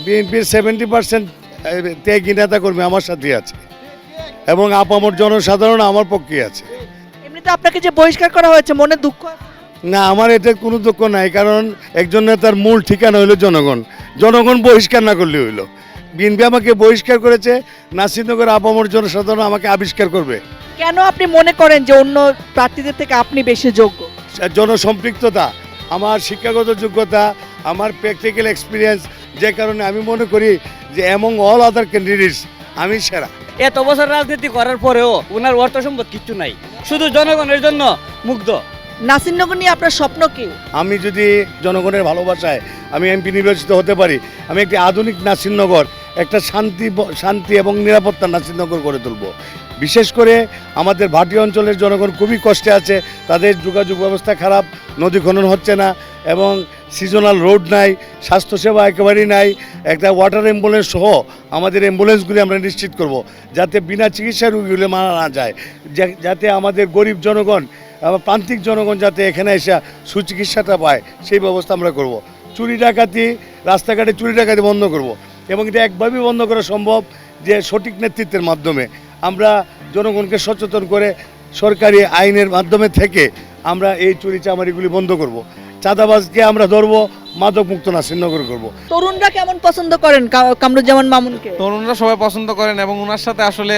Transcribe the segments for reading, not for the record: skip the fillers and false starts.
বিএনপির 70% ত্যাগী নেতাকর্মী আমার সাথে আছে এবং আপামর জনসাধারণ আমার পক্ষে আছে। এমনিতে আপনাকে যে বহিষ্কার করা হয়েছে মনে দুঃখ আছে? না, আমার এতে কোনো দুঃখ নাই, কারণ একজন নেতার মূল ঠিকানা হইলো জনগণ। জনগণ বহিষ্কার না করলে হইলো। বিএনপি আমাকে বহিষ্কার করেছে, নাসিরনগর আপামর জনসাধারণ আমাকে আবিষ্কার করবে। কেন আপনি মনে করেন যে অন্য প্রার্থীদের থেকে আপনি বেশি যোগ্য? জনসম্পৃক্ততা, আমার শিক্ষাগত যোগ্যতা, আমার প্র্যাকটিক্যাল এক্সপিরিয়েন্স, যে কারণে আমি মনে করি যে অ্যামং অল আদার ক্যান্ডিডেটস আমি সেরা। এত বছর রাজনীতি করার পরেও ওনার অর্থ সম্পদ কিচ্ছু নাই, শুধু জনগণের জন্য মুগ্ধ। নাসিরনগর নিয়ে আপনার স্বপ্ন কি? আমি যদি জনগণের ভালোবাসায় আমি এমপি নির্বাচিত হতে পারি, আমি একটি আধুনিক নাসিরনগর, একটা শান্তি এবং নিরাপত্তা নাসিরনগর গড়ে তুলব। বিশেষ করে আমাদের ভাটি অঞ্চলের জনগণ খুবই কষ্টে আছে, তাদের যোগাযোগ ব্যবস্থা খারাপ, নদী খনন হচ্ছে না এবং সিজনাল রোড নাই, স্বাস্থ্যসেবা একেবারেই নাই। একটা ওয়াটার অ্যাম্বুলেন্স সহ আমাদের অ্যাম্বুলেন্সগুলি আমরা নিশ্চিত করব, যাতে বিনা চিকিৎসা রোগীগুলো মারা না যায়, যাতে আমাদের গরিব জনগণ, প্রান্তিক জনগণ যাতে এখানে এসে সুচিকিৎসাটা পায়, সেই ব্যবস্থা আমরা করব। চুরি ডাকাতি, রাস্তাঘাটে চুরি ডাকাতি বন্ধ করব এবং এটা একভাবেই বন্ধ করা সম্ভব যে সঠিক নেতৃত্বের মাধ্যমে আমরা জনগণকে সচেতন করে সরকারি আইনের মাধ্যমে থেকে আমরা এই চুরি চামারিগুলি বন্ধ করব। চাঁদাবাজকে আমরা ধরবো, মাদক মুক্ত নাসিরনগর করব। তরুণরা কেমন পছন্দ করেন কামরুজ্জামান মামুনকে? তরুণরা সবাই পছন্দ করেন এবং ওনার সাথে আসলে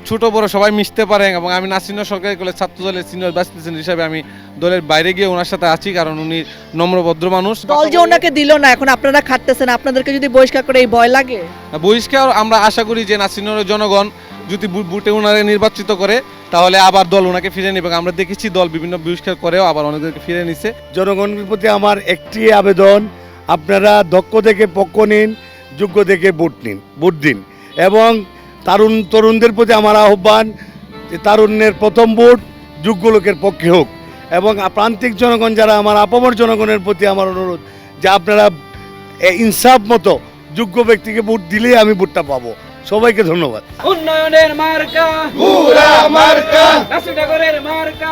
ছোট বড় সবাই মিশতে পারেন এবং আমি নাসিরনগর সরকারি কলেজ ছাত্র দলের সিনিয়র ভাইস প্রেসিডেন্ট হিসাবে আমি দলের বাইরে গিয়ে ওনার সাথে আছি, কারণ উনি নম্রভদ্র মানুষ। দল যে ওনাকে দিল না, এখন আপনারা খাটতেছেন, আপনাদেরকে যদি বহিষ্কার করে এই ভয় লাগে? বহিষ্কার আমরা আশা করি যে নাসিরনগরের জনগণ যদি বুটে ওনারে নির্বাচিত করে তাহলে আবার দল ওনাকে ফিরে নেবে। আমরা দেখেছি দল বিভিন্ন বহিষ্কার করেও আবার অনেকদেরকে ফিরে নিছে। জনগণের প্রতি আমার একটি আবেদন, আপনারা দক্ষ থেকে পক্ষ নিন, যোগ্য থেকে ভোট দিন এবং তরুণদের প্রতি আমার আহ্বান যে তারুণ্যের প্রথম ভোট যোগ্য লোকের পক্ষে হোক এবং প্রান্তিক জনগণ যারা আমার আপামর জনগণের প্রতি আমার অনুরোধ যে আপনারা ইনসাফ মতো যোগ্য ব্যক্তিকে ভোট দিলেই আমি ভোটটা পাবো। সবাইকে ধন্যবাদ। উন্নয়নের মার্কা, নাসিরনগরের মার্কা।